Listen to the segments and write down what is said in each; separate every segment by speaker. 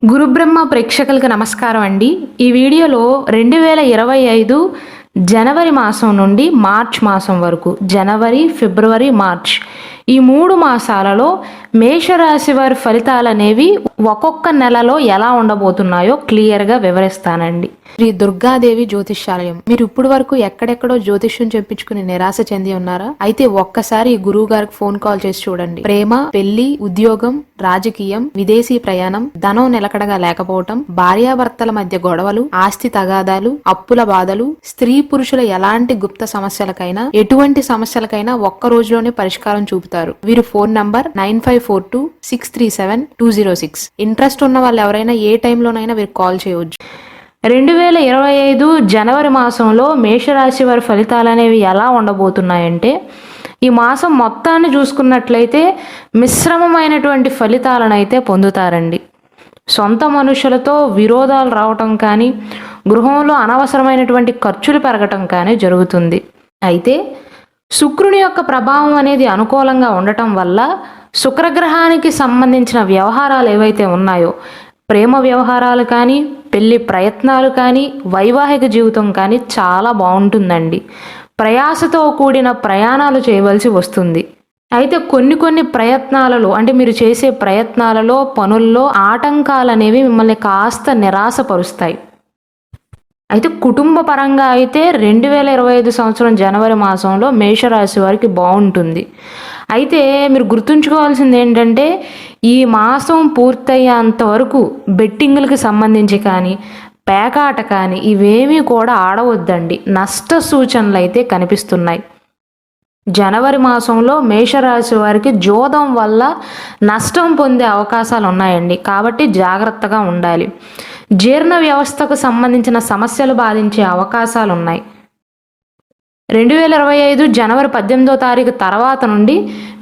Speaker 1: గురుబ్రహ్మ ప్రేక్షకులకు నమస్కారం అండి. ఈ వీడియోలో 2025 జనవరి మాసం నుండి మార్చ్ మాసం వరకు, జనవరి, ఫిబ్రవరి, మార్చ్ ఈ 3 మాసాలలో మేషరాశి వారి ఫలితాలు అనేవి ఒక్కొక్క నెలలో ఎలా ఉండబోతున్నాయో క్లియర్గా వివరిస్తానండి. శ్రీ దుర్గాదేవి జ్యోతిష్యాలయం. మీరు ఇప్పుడు వరకు ఎక్కడెక్కడో జ్యోతిష్యం చెప్పించుకుని నిరాశ చెంది ఉన్నారా? అయితే ఒక్కసారి గురువు గారికి ఫోన్ కాల్ చేసి చూడండి. ప్రేమ, పెళ్లి, ఉద్యోగం, రాజకీయం, విదేశీ ప్రయాణం, ధనం నిలకడగా లేకపోవటం, భార్యాభర్తల మధ్య గొడవలు, ఆస్తి తగాదాలు, అప్పుల బాధలు, స్త్రీ పురుషుల ఎలాంటి గుప్త సమస్యలకైనా, ఎటువంటి సమస్యలకైనా ఒక్క రోజులోనే పరిష్కారం చూపుతారు. వీరు ఫోన్ నంబర్ 9542637206. ఇంట్రెస్ట్ ఉన్న వాళ్ళు ఎవరైనా ఏ టైంలోనైనా వీరికి కాల్ చేయవచ్చు. 2025 జనవరి మాసంలో మేషరాశి వారి ఫలితాలు అనేవి ఎలా ఉండబోతున్నాయంటే, ఈ మాసం మొత్తాన్ని చూసుకున్నట్లయితే మిశ్రమమైనటువంటి ఫలితాలను అయితే పొందుతారండి. సొంత మనుషులతో విరోధాలు రావటం కానీ, గృహంలో అనవసరమైనటువంటి ఖర్చులు పెరగటం కానీ జరుగుతుంది. అయితే శుక్రుని యొక్క ప్రభావం అనేది అనుకూలంగా ఉండటం వల్ల శుక్రగ్రహానికి సంబంధించిన వ్యవహారాలు ఏవైతే ఉన్నాయో, ప్రేమ వ్యవహారాలు కానీ, పెళ్లి ప్రయత్నాలు కానీ, వైవాహిక జీవితం కానీ చాలా బాగుంటుందండి. ప్రయాసతో కూడిన ప్రయాణాలు చేయవలసి వస్తుంది. అయితే కొన్ని ప్రయత్నాలలో, అంటే మీరు చేసే ప్రయత్నాలలో, పనుల్లో ఆటంకాలు అనేవి మిమ్మల్ని కాస్త నిరాశపరుస్తాయి. అయితే కుటుంబ పరంగా అయితే 2025 సంవత్సరం జనవరి మాసంలో మేషరాశి వారికి బాగుంటుంది. అయితే మీరు గుర్తుంచుకోవాల్సింది ఏంటంటే, ఈ మాసం పూర్తయ్యేంత వరకు బెట్టింగులకి సంబంధించి కానీ, పేకాట కానీ ఇవేమీ కూడా ఆడవద్దండి. నష్ట సూచనలు అయితే కనిపిస్తున్నాయి. జనవరి మాసంలో మేషరాశి వారికి జోదం వల్ల నష్టం పొందే అవకాశాలు ఉన్నాయండి. కాబట్టి జాగ్రత్తగా ఉండాలి. జీర్ణ వ్యవస్థకు సంబంధించిన సమస్యలు బాధించే అవకాశాలు ఉన్నాయి. 2025 జనవరి 18వ తారీఖు తర్వాత నుండి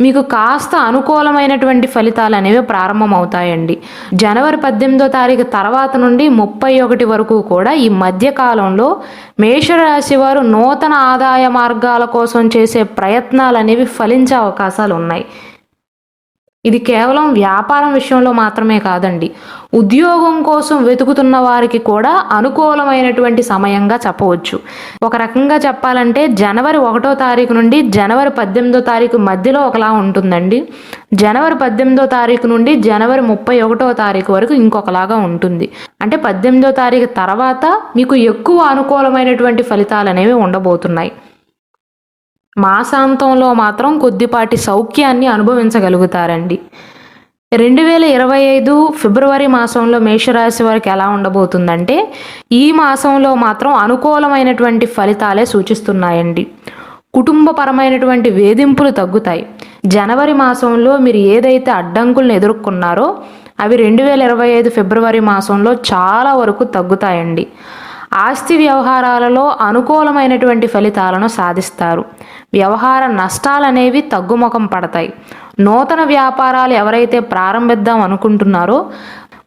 Speaker 1: మీకు కాస్త అనుకూలమైనటువంటి ఫలితాలు అనేవి ప్రారంభమవుతాయండి. జనవరి 18వ తారీఖు తర్వాత నుండి 31 వరకు కూడా ఈ మధ్యకాలంలో మేషరాశి వారు నూతన ఆదాయ మార్గాల కోసం చేసే ప్రయత్నాలు అనేవి ఫలించే అవకాశాలు ఉన్నాయి. ఇది కేవలం వ్యాపారం విషయంలో మాత్రమే కాదండి, ఉద్యోగం కోసం వెతుకుతున్న వారికి కూడా అనుకూలమైనటువంటి సమయంగా చెప్పవచ్చు. ఒక రకంగా చెప్పాలంటే జనవరి 1వ తారీఖు నుండి జనవరి 18వ తారీఖు మధ్యలో ఒకలా ఉంటుందండి. జనవరి 18వ తారీఖు నుండి జనవరి 31వ తారీఖు వరకు ఇంకొకలాగా ఉంటుంది. అంటే 18వ తారీఖు తర్వాత మీకు ఎక్కువ అనుకూలమైనటువంటి ఫలితాలు అనేవి ఉండబోతున్నాయి. మాసాంతంలో మాత్రం కొద్దిపాటి సౌఖ్యాన్ని అనుభవించగలుగుతారండి. 2025 ఫిబ్రవరి మాసంలో మేషరాశి వారికి ఎలా ఉండబోతుందంటే, ఈ మాసంలో మాత్రం అనుకూలమైనటువంటి ఫలితాలే సూచిస్తున్నాయండి. కుటుంబపరమైనటువంటి వేధింపులు తగ్గుతాయి. జనవరి మాసంలో మీరు ఏదైతే అడ్డంకులను ఎదుర్కొన్నారో అవి 2025 ఫిబ్రవరి మాసంలో చాలా వరకు తగ్గుతాయండి. ఆస్తి వ్యవహారాలలో అనుకూలమైనటువంటి ఫలితాలను సాధిస్తారు. వ్యవహార నష్టాలనేవి తగ్గుముఖం పడతాయి. నూతన వ్యాపారాలు ఎవరైతే ప్రారంభిద్దాం అనుకుంటున్నారో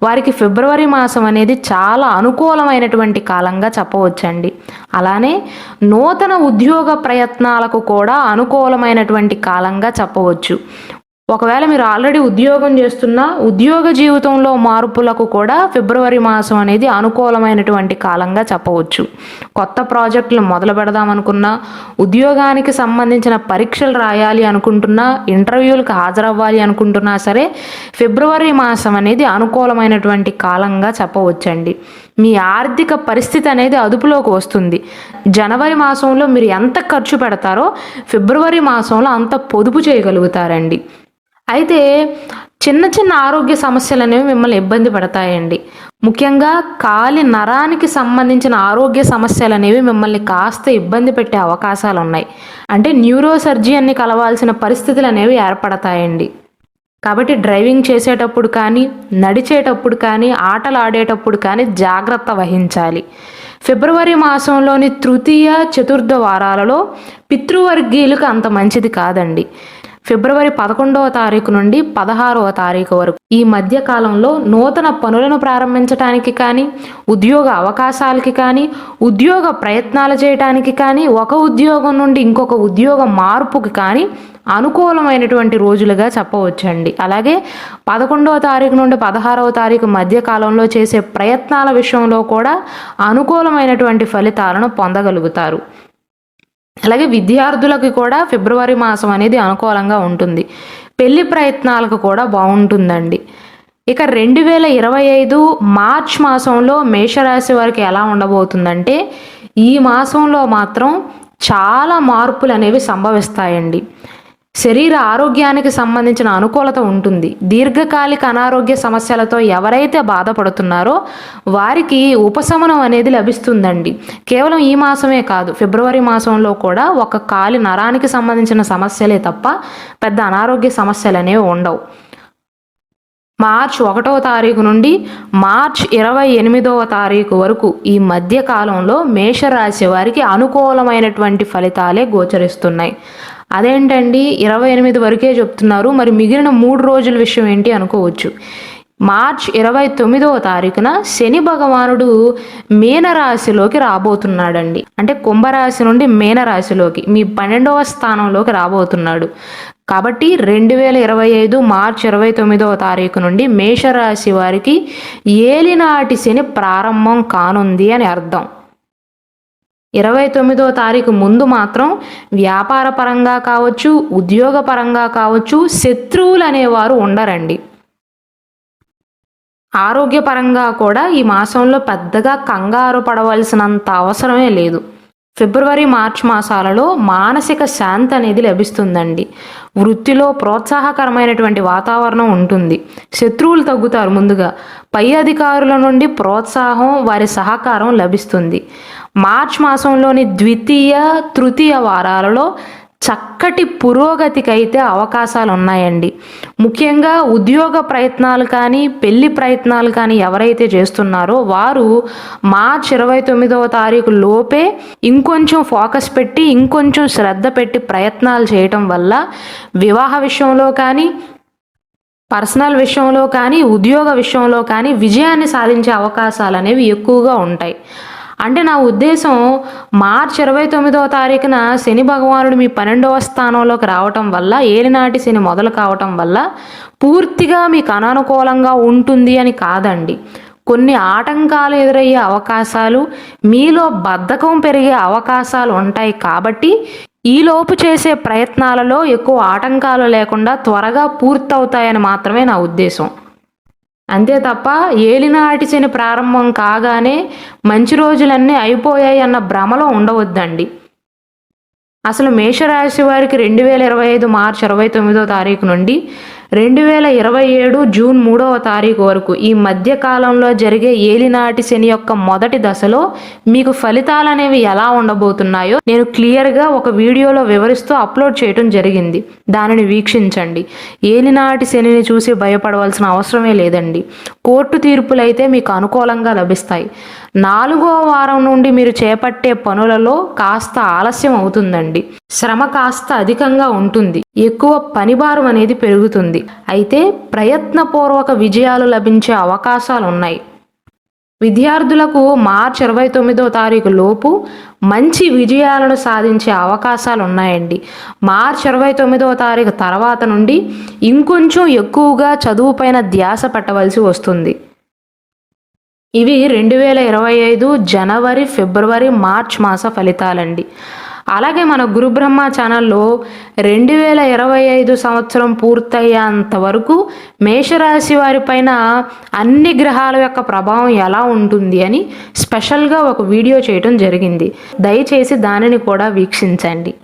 Speaker 1: వారికి ఫిబ్రవరి మాసం అనేది చాలా అనుకూలమైనటువంటి కాలంగా చెప్పవచ్చండి. అలానే నూతన ఉద్యోగ ప్రయత్నాలకు కూడా అనుకూలమైనటువంటి కాలంగా చెప్పవచ్చు. ఒకవేళ మీరు ఆల్రెడీ ఉద్యోగం చేస్తున్నా ఉద్యోగ జీవితంలో మార్పులకు కూడా ఫిబ్రవరి మాసం అనేది అనుకూలమైనటువంటి కాలంగా చెప్పవచ్చు. కొత్త ప్రాజెక్టులు మొదలు పెడదాం అనుకున్నా, ఉద్యోగానికి సంబంధించిన పరీక్షలు రాయాలి అనుకుంటున్నా, ఇంటర్వ్యూలకు హాజరవ్వాలి అనుకుంటున్నా సరే ఫిబ్రవరి మాసం అనేది అనుకూలమైనటువంటి కాలంగా చెప్పవచ్చండి. మీ ఆర్థిక పరిస్థితి అనేది అదుపులోకి వస్తుంది. జనవరి మాసంలో మీరు ఎంత ఖర్చు పెడతారో ఫిబ్రవరి మాసంలో అంత పొదుపు చేయగలుగుతారండి. అయితే చిన్న ఆరోగ్య సమస్యలు అనేవి మిమ్మల్ని ఇబ్బంది పడతాయండి. ముఖ్యంగా కాలి నరానికి సంబంధించిన ఆరోగ్య సమస్యలు అనేవి మిమ్మల్ని కాస్త ఇబ్బంది పెట్టే అవకాశాలు ఉన్నాయి. అంటే న్యూరో సర్జన్ని కలవాల్సిన పరిస్థితులు అనేవి ఏర్పడతాయండి. కాబట్టి డ్రైవింగ్ చేసేటప్పుడు కానీ, నడిచేటప్పుడు కానీ, ఆటలు ఆడేటప్పుడు కానీ జాగ్రత్త వహించాలి. ఫిబ్రవరి మాసంలోని తృతీయ, చతుర్థ వారాలలో పితృవర్గీయులకు అంత మంచిది కాదండి. ఫిబ్రవరి 11వ తారీఖు నుండి 16వ తారీఖు వరకు ఈ మధ్య కాలంలో నూతన పనులను ప్రారంభించడానికి కానీ, ఉద్యోగ అవకాశాలకి కానీ, ఉద్యోగ ప్రయత్నాలు చేయడానికి కానీ, ఒక ఉద్యోగం నుండి ఇంకొక ఉద్యోగ మార్పుకి కానీ అనుకూలమైనటువంటి రోజులుగా చెప్పవచ్చండి. అలాగే 11వ తారీఖు నుండి 16వ తారీఖు మధ్య కాలంలో చేసే ప్రయత్నాల విషయంలో కూడా అనుకూలమైనటువంటి ఫలితాలను పొందగలుగుతారు. అలాగే విద్యార్థులకు కూడా ఫిబ్రవరి మాసం అనేది అనుకూలంగా ఉంటుంది. పెళ్లి ప్రయత్నాలకు కూడా బాగుంటుందండి. ఇక 2025 మార్చ్ మాసంలో మేషరాశి వారికి ఎలా ఉండబోతుందంటే, ఈ మాసంలో మాత్రం చాలా మార్పులు అనేవి సంభవిస్తాయండి. శరీర ఆరోగ్యానికి సంబంధించిన అనుకూలత ఉంటుంది. దీర్ఘకాలిక అనారోగ్య సమస్యలతో ఎవరైతే బాధపడుతున్నారో వారికి ఉపశమనం అనేది లభిస్తుందండి. కేవలం ఈ మాసమే కాదు, ఫిబ్రవరి మాసంలో కూడా ఒక కాలి నరానికి సంబంధించిన సమస్యలే తప్ప పెద్ద అనారోగ్య సమస్యలు అనేవి ఉండవు. మార్చ్ 1వ తారీఖు నుండి మార్చ్ 28వ తారీఖు వరకు ఈ మధ్య కాలంలో మేషరాశి వారికి అనుకూలమైనటువంటి ఫలితాలే గోచరిస్తున్నాయి. అదేంటండి 28 వరకే చెప్తున్నారు, మరి మిగిలిన 3 రోజుల విషయం ఏంటి అనుకోవచ్చు. మార్చ్ 29వ తారీఖున శని భగవానుడు మీనరాశిలోకి రాబోతున్నాడండి. అంటే కుంభరాశి నుండి మీనరాశిలోకి మీ 12వ స్థానంలోకి రాబోతున్నాడు. కాబట్టి 2025 మార్చ్ 29వ తారీఖు నుండి మేషరాశి వారికి ఏలినాటి శని ప్రారంభం కానుంది అని అర్థం. 29వ తారీఖు ముందు మాత్రం వ్యాపార పరంగా కావచ్చు, ఉద్యోగ పరంగా కావచ్చు, శత్రువులు అనేవారు ఉండరండి. ఆరోగ్యపరంగా కూడా ఈ మాసంలో పెద్దగా కంగారు పడవలసినంత అవసరమే లేదు. ఫిబ్రవరి మార్చ్ మాసాలలో మానసిక శాంతి అనేది లభిస్తుందండి. వృత్తిలో ప్రోత్సాహకరమైనటువంటి వాతావరణం ఉంటుంది. శత్రువులు తగ్గుతారు. ముందుగా పై అధికారుల నుండి ప్రోత్సాహం, వారి సహకారం లభిస్తుంది. మార్చ్ మాసంలోని ద్వితీయ, తృతీయ వారాలలో చక్కటి పురోగతికైతే అవకాశాలు ఉన్నాయండి. ముఖ్యంగా ఉద్యోగ ప్రయత్నాలు కానీ, పెళ్లి ప్రయత్నాలు కానీ ఎవరైతే చేస్తున్నారో వారు మార్చ్ 29వ తారీఖు లోపే ఇంకొంచెం ఫోకస్ పెట్టి, ఇంకొంచెం శ్రద్ధ పెట్టి ప్రయత్నాలు చేయటం వల్ల వివాహ విషయంలో కానీ, పర్సనల్ విషయంలో కానీ, ఉద్యోగ విషయంలో కానీ విజయాన్ని సాధించే అవకాశాలు అనేవి ఎక్కువగా ఉంటాయి. అంటే నా ఉద్దేశం, మార్చ్ 29వ తారీఖున శని భగవానుడు మీ 12వ స్థానంలోకి రావటం వల్ల, ఏలినాటి శని మొదలు కావటం వల్ల పూర్తిగా మీకు అననుకూలంగా ఉంటుంది అని కాదండి. కొన్ని ఆటంకాలు ఎదురయ్యే అవకాశాలు, మీలో బద్ధకం పెరిగే అవకాశాలు ఉంటాయి. కాబట్టి ఈలోపు చేసే ప్రయత్నాలలో ఎక్కువ ఆటంకాలు లేకుండా త్వరగా పూర్తవుతాయని మాత్రమే నా ఉద్దేశం. అంతే తప్ప ఏలినాటి శని ప్రారంభం కాగానే మంచి రోజులన్నీ అయిపోయాయి అన్న భ్రమలో ఉండవద్దండి. అసలు మేషరాశి వారికి 2025 మార్చ్ 29వ తారీఖు నుండి 2027 జూన్ 3వ తారీఖు వరకు ఈ మధ్య కాలంలో జరిగే ఏలినాటి శని యొక్క మొదటి దశలో మీకు ఫలితాలు అనేవి ఎలా ఉండబోతున్నాయో నేను క్లియర్గా ఒక వీడియోలో వివరిస్తూ అప్లోడ్ చేయడం జరిగింది. దానిని వీక్షించండి. ఏలినాటి శనిని చూసి భయపడవలసిన అవసరమే లేదండి. కోర్టు తీర్పులైతే మీకు అనుకూలంగా లభిస్తాయి. 4వ వారం నుండి మీరు చేపట్టే పనులలో కాస్త ఆలస్యం అవుతుందండి. శ్రమ కాస్త అధికంగా ఉంటుంది. ఎక్కువ పనిభారం అనేది పెరుగుతుంది. అయితే ప్రయత్నపూర్వక విజయాలు లభించే అవకాశాలు ఉన్నాయి. విద్యార్థులకు మార్చ్ 29వ తారీఖు లోపు మంచి విజయాలను సాధించే అవకాశాలు ఉన్నాయండి. మార్చ్ 29వ తారీఖు తర్వాత నుండి ఇంకొంచెం ఎక్కువగా చదువుపైన ధ్యాస పెట్టవలసి వస్తుంది. ఇవి 2025 జనవరి, ఫిబ్రవరి, మార్చ్ మాస ఫలితాలండి. అలాగే మన గురుబ్రహ్మ ఛానల్లో 2025 సంవత్సరం పూర్తయ్యేంత వరకు మేషరాశి వారిపైన అన్ని గ్రహాల యొక్క ప్రభావం ఎలా ఉంటుంది అని స్పెషల్గా ఒక వీడియో చేయడం జరిగింది. దయచేసి దానిని కూడా వీక్షించండి.